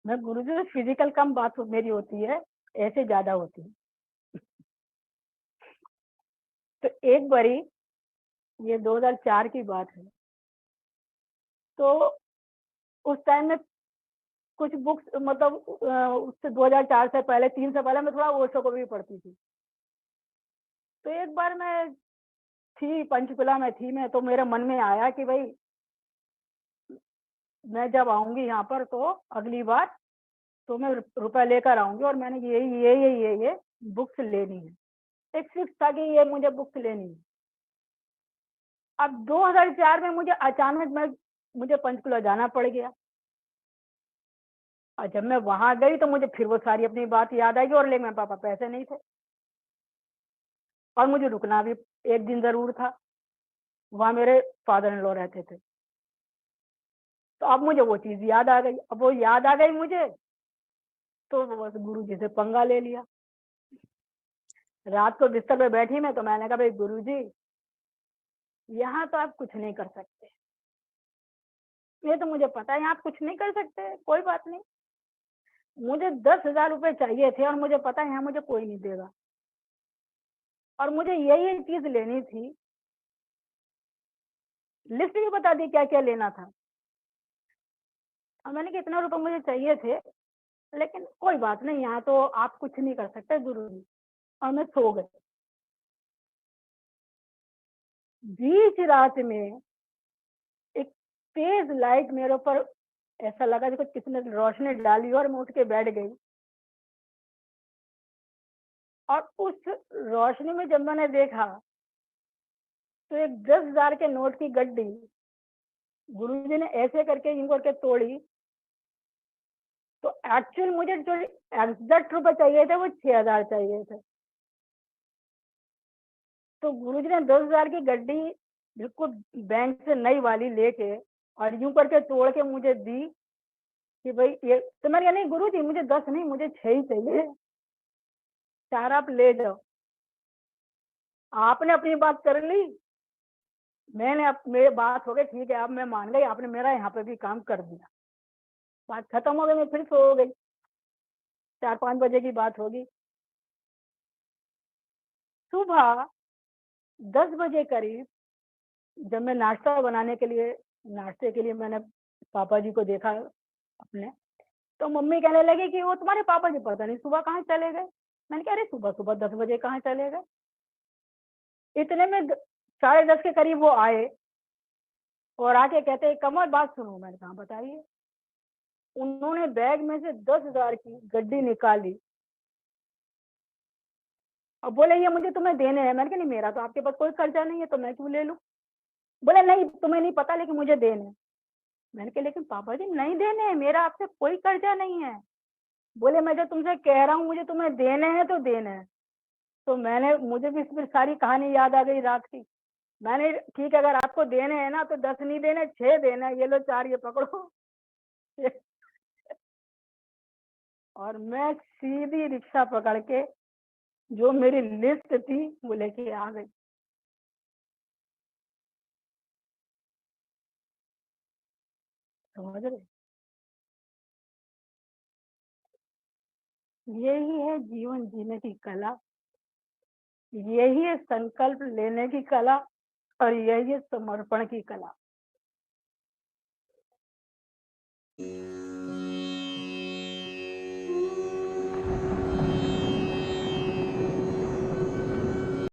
मैं गुरुजी से फिजिकल कम बात मेरी होती है, ऐसे ज्यादा होती है। तो एक बारी, ये 2004 की बात है, तो उस टाइम में कुछ बुक्स, मतलब उससे 2004 से पहले, 3 से पहले मैं थोड़ा ओशो को भी पढ़ती थी। तो एक बार मैं थी पंचकुला में थी मैं, तो मेरे मन में आया कि भाई मैं जब आऊंगी यहाँ पर तो अगली बार तो मैं रुपए लेकर आऊंगी, और मैंने ये बुक्स लेनी है। एक फिक्स था कि ये मुझे बुक्स लेनी है। अब 2004 में मुझे अचानक मुझे पंचकुला जाना पड़ गया, और जब मैं वहां गई तो मुझे फिर वो सारी अपनी बात याद आई, और लेकिन मेरे पापा पैसे नहीं थे, और मुझे रुकना भी एक दिन जरूर था। वहां मेरे फादर इन लॉ रहते थे। तो अब मुझे वो चीज याद आ गई। अब वो याद आ गई मुझे, तो बस गुरु जी से पंगा ले लिया। रात को बिस्तर पे बैठी मैं, तो मैंने कहा भाई गुरु जी, यहाँ तो आप कुछ नहीं कर सकते, ये तो मुझे पता है यहाँ आप कुछ नहीं कर सकते, कोई बात नहीं। मुझे 10,000 रुपए चाहिए थे, और मुझे पता है यहाँ मुझे कोई नहीं देगा, और मुझे यही चीज लेनी थी। लिस्ट भी बता दी क्या क्या लेना था, और मैंने कहा इतना रुपए मुझे चाहिए थे, लेकिन कोई बात नहीं, यहाँ तो आप कुछ नहीं कर सकते गुरु जी। और मैं सो गई। बीच रात में एक तेज लाइट मेरे ऊपर, ऐसा लगा जैसे किसने रोशनी डाली, और मैं उठ के बैठ गई। और उस रोशनी में जब मैंने देखा, तो एक 10,000 के नोट की गड्डी गुरुजी ने ऐसे करके यूं करके तोड़ी। तो एक्चुअल मुझे जो एग्जैक्ट रुपए चाहिए थे वो 6,000 चाहिए थे। तो गुरुजी ने 10,000 की गड्डी बिल्कुल बैंक से नई वाली लेके, और यूं करके तोड़ के मुझे दी कि भाई ये। तो मैंने कहा नहीं गुरुजी, मुझे 10 नहीं, मुझे 6 ही चाहिए, 4 आप ले जाओ। आपने अपनी बात कर ली, मैंने मेरी बात हो गई, ठीक है अब मैं मान गई, आपने मेरा यहाँ पे भी काम कर दिया। बात खत्म हो गई, मैं फिर सो गई। 4-5 बजे की बात होगी। सुबह 10 बजे करीब, जब मैं नाश्ता बनाने के लिए, नाश्ते के लिए मैंने पापा जी को देखा अपने, तो मम्मी कहने लगी कि वो तुम्हारे पापा जी पता नहीं सुबह कहाँ चले गए। मैंने कहा अरे सुबह सुबह 10 बजे कहाँ चले गए। इतने में 10:30 के करीब वो आए, और आके कहते कमल बात सुनो। मैंने कहा बताइए। उन्होंने बैग में से 10,000 की गड्डी निकाली, और बोले ये मुझे तुम्हें देने हैं। मैंने कहा नहीं, मेरा तो आपके पास कोई कर्जा नहीं है, तो मैं क्यों ले लूं। बोले नहीं तुम्हें नहीं पता, लेकिन मुझे देने हैं। मैंने कहा लेकिन पापा जी नहीं देने हैं, मेरा आपसे कोई कर्जा नहीं है। बोले मैं जो तुमसे कह रहा हूँ मुझे तुम्हें देने हैं तो देने हैं। तो मुझे भी इसमें सारी कहानी याद आ गई रात की। मैंने ठीक है, अगर आपको देने हैं ना तो 10 नहीं देने, 6 देने हैं, ये लो 4 ये पकड़ो। और मैं सीधी रिक्शा पकड़ के, जो मेरी लिस्ट थी वो लेके आ गई। समझ रहे। यही है जीवन जीने की कला, यही है संकल्प लेने की कला, और यही है समर्पण की कला।